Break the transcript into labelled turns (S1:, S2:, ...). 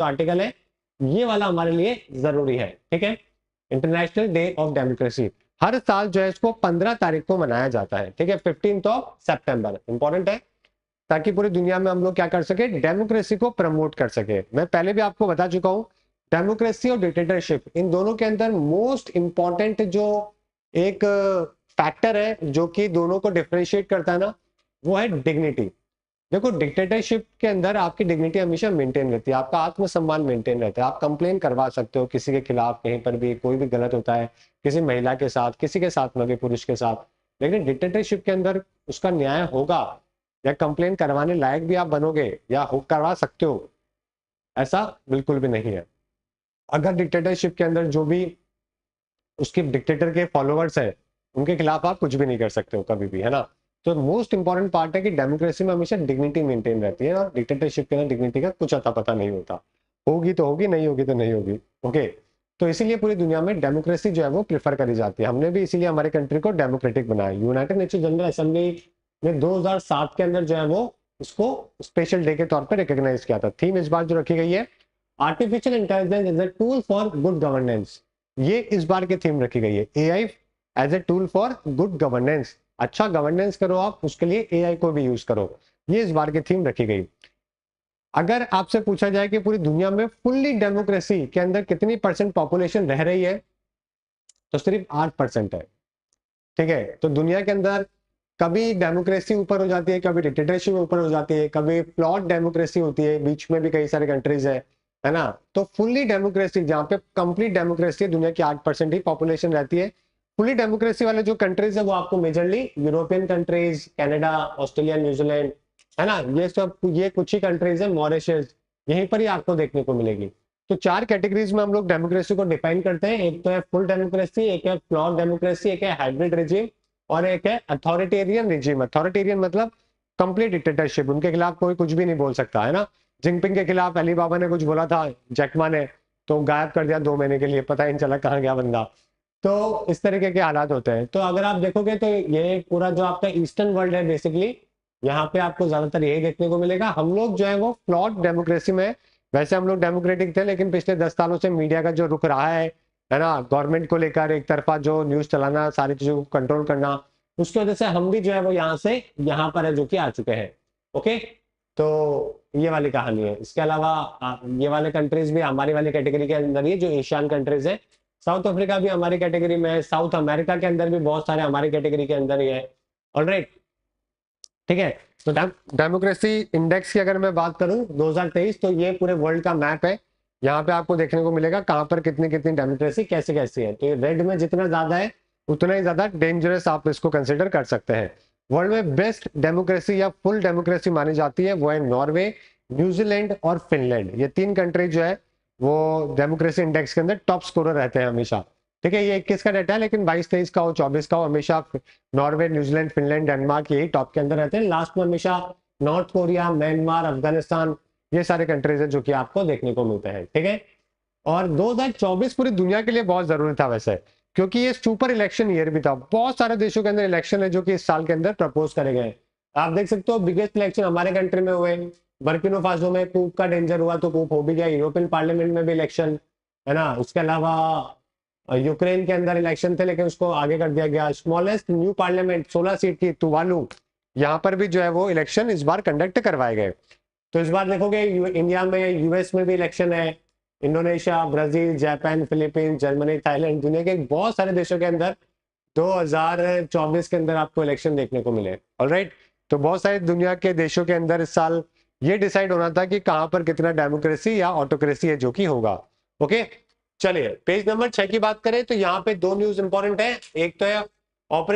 S1: तो आर्टिकल है ये वाला हमारे लिए जरूरी है, ठीक है। इंटरनेशनल डे ऑफ डेमोक्रेसी हर साल जो है इसको 15 तारीख को मनाया जाता है, ठीक है, 15 सितंबर, इंपॉर्टेंट है, ताकि पूरी दुनिया में हम लोग क्या कर सके, डेमोक्रेसी को प्रमोट कर सके। मैं पहले भी आपको बता चुका हूं, डेमोक्रेसी और डिक्टेटरशिप इन दोनों के अंदर मोस्ट इंपॉर्टेंट जो एक फैक्टर है जो कि दोनों को डिफरेंशिएट करता है ना, वो है डिग्निटी। देखो डिक्टेटरशिप के अंदर आपकी डिग्निटी हमेशा मेंटेन रहती है, आपका आत्मसम्मान मेंटेन रहता है, आप कंप्लेन करवा सकते हो किसी के खिलाफ, कहीं पर भी कोई भी गलत होता है किसी महिला के साथ, किसी के साथ में भी, पुरुष के साथ। लेकिन डिक्टेटरशिप के अंदर उसका न्याय होगा या कंप्लेन करवाने लायक भी आप बनोगे या करवा सकते हो, ऐसा बिल्कुल भी नहीं है। अगर डिक्टेटरशिप के अंदर जो भी उसके डिक्टेटर के फॉलोअर्स है उनके खिलाफ आप कुछ भी नहीं कर सकते हो कभी भी, है ना। तो मोस्ट इंपॉर्टेंट पार्ट है कि डेमोक्रेसी में हमेशा डिग्निटी मेंटेन रहती है और डिक्टेटरशिप के अंदर डिग्निटी का कुछ अता पता नहीं होता, होगी तो होगी, नहीं होगी तो नहीं होगी, ओके। तो इसीलिए पूरी दुनिया में डेमोक्रेसी जो है वो प्रेफर करी जाती है। हमने भी इसीलिए हमारे कंट्री को डेमोक्रेटिक बनाया। यूनाइटेड नेशन जनरल असेंबली ने 2007 के अंदर जो है वो इसको स्पेशल डे के तौर पर रिकॉग्नाइज किया था। थीम इस बार जो रखी गई है, artificial intelligence as a tool for good governance, ये इस बार की थीम रखी गई है। AI as a tool for good governance, अच्छा गवर्नेंस करो आप, उसके लिए एआई को भी यूज करो, ये इस बार की थीम रखी गई। अगर आपसे पूछा जाए कि पूरी दुनिया में फुल्ली डेमोक्रेसी के अंदर कितनी परसेंट पॉपुलेशन रह रही है, तो सिर्फ 8% है, ठीक है। तो दुनिया के अंदर कभी डेमोक्रेसी ऊपर हो जाती है, कभी डिक्टेटरशिप ऊपर हो जाती है, कभी फ्लॉट डेमोक्रेसी होती है, बीच में भी कई सारे कंट्रीज है ना। तो फुल्ली डेमोक्रेसी जहाँ पे कंप्लीट डेमोक्रेसी है, दुनिया की 8% ही पॉपुलेशन रहती है। फुली डेमोक्रेसी वाले जो कंट्रीज है वो आपको majorly European countries, Canada, Australia, New Zealand, है ना, ये सब, ये कुछ ही कंट्रीज है, मॉरिशस, यहीं पर ही आपको देखने को मिलेगी। तो 4 कैटेगरीज में हम लोग डेमोक्रेसी को डिफाइन करते हैं। एक तो है फुल डेमोक्रेसी, एक है फ्लॉट डेमोक्रेसी, एक है हाइब्रिड रिजीम और एक है अथॉरिटेरियन रिजीम। अथॉरिटेरियन मतलब कंप्लीट डिक्टेटरशिप, उनके खिलाफ कोई कुछ भी नहीं बोल सकता, है ना। जिनपिंग के खिलाफ अली बाबा ने कुछ बोला था, जैकमा ने, तो गायब कर दिया 2 महीने के लिए, पता ही नहीं चला कहाँ गया बंदा। तो इस तरीके के हालात होते हैं। तो अगर आप देखोगे तो ये पूरा जो आपका ईस्टर्न वर्ल्ड है बेसिकली, यहाँ पे आपको ज्यादातर यही देखने को मिलेगा। हम लोग जो है वो फ्लॉट डेमोक्रेसी में, वैसे हम लोग डेमोक्रेटिक थे, लेकिन पिछले 10 सालों से मीडिया का जो रुख रहा है ना, गवर्नमेंट को लेकर एक तरफा जो न्यूज चलाना, सारी चीजों को कंट्रोल करना, उसकी वजह से हम भी जो है वो यहाँ से यहाँ पर है जो कि आ चुके हैं, ओके। तो ये वाली कहानी है। इसके अलावा ये वाले कंट्रीज भी हमारी वाली कैटेगरी के अंदर ही है, जो एशियन कंट्रीज है। साउथ अफ्रीका भी हमारी कैटेगरी में है, साउथ अमेरिका के अंदर भी बहुत सारे हमारी कैटेगरी के अंदर ही है, ऑलराइट, ठीक है। तो डेमोक्रेसी इंडेक्स की अगर मैं बात करूं 2023, तो ये पूरे वर्ल्ड का मैप है। यहाँ पे आपको देखने को मिलेगा कहाँ पर कितनी कितनी डेमोक्रेसी कैसे कैसी है। तो ये रेड में जितना ज्यादा है उतना ही ज्यादा डेंजरस आप इसको कंसिडर कर सकते हैं। वर्ल्ड में बेस्ट डेमोक्रेसी या फुल डेमोक्रेसी मानी जाती है वो है नॉर्वे, न्यूजीलैंड और फिनलैंड। ये 3 कंट्री जो है वो डेमोक्रेसी इंडेक्स के अंदर टॉप स्कोरर रहते हैं हमेशा, ठीक है। ये 21 का डाटा है, लेकिन 22-23 का हो, 24 का हो, हमेशा नॉर्वे, न्यूजीलैंड, फिनलैंड, डेनमार्क यही टॉप के अंदर रहते हैं। लास्ट में हमेशा नॉर्थ कोरिया, म्यांमार, अफगानिस्तान, ये सारे कंट्रीज है जो कि आपको देखने को मिलते हैं, ठीक है। और 2024 पूरी दुनिया के लिए बहुत जरूरी था वैसे, क्योंकि ये सुपर इलेक्शन ईयर भी था। बहुत सारे देशों के अंदर इलेक्शन है जो कि इस साल के अंदर प्रपोज करे गए। आप देख सकते हो बिगेस्ट इलेक्शन हमारे कंट्री में हुए, बर्किनो फासो में कूप का डेंजर हुआ तो कूप हो भी गया। यूरोपियन पार्लियामेंट में भी इलेक्शन, है ना। उसके अलावा यूक्रेन के अंदर इलेक्शन थे लेकिन उसको आगे कर दिया गया। स्मॉलेस्ट न्यू पार्लियामेंट 16 सीट की तुवालू, यहाँ पर भी जो है वो इलेक्शन इस बार कंडक्ट करवाए गए। तो इस बार देखोगे इंडिया में, यूएस में भी इलेक्शन है, Indonesia, Brazil, Japan, Philippines, Germany, Thailand, दुनिया के बहुत सारे देशों के अंदर 2024 के अंदर आपको इलेक्शन देखने को मिले, ऑलराइट। तो बहुत सारे दुनिया के देशों के अंदर इस साल ये डिसाइड होना था कि कहां पर कितना डेमोक्रेसी या ऑटोक्रेसी है जो कि होगा, ओके। चलिए पेज नंबर 6 की बात करें तो यहाँ पे 2 न्यूज इंपॉर्टेंट है। एक तो है ऑपरेशन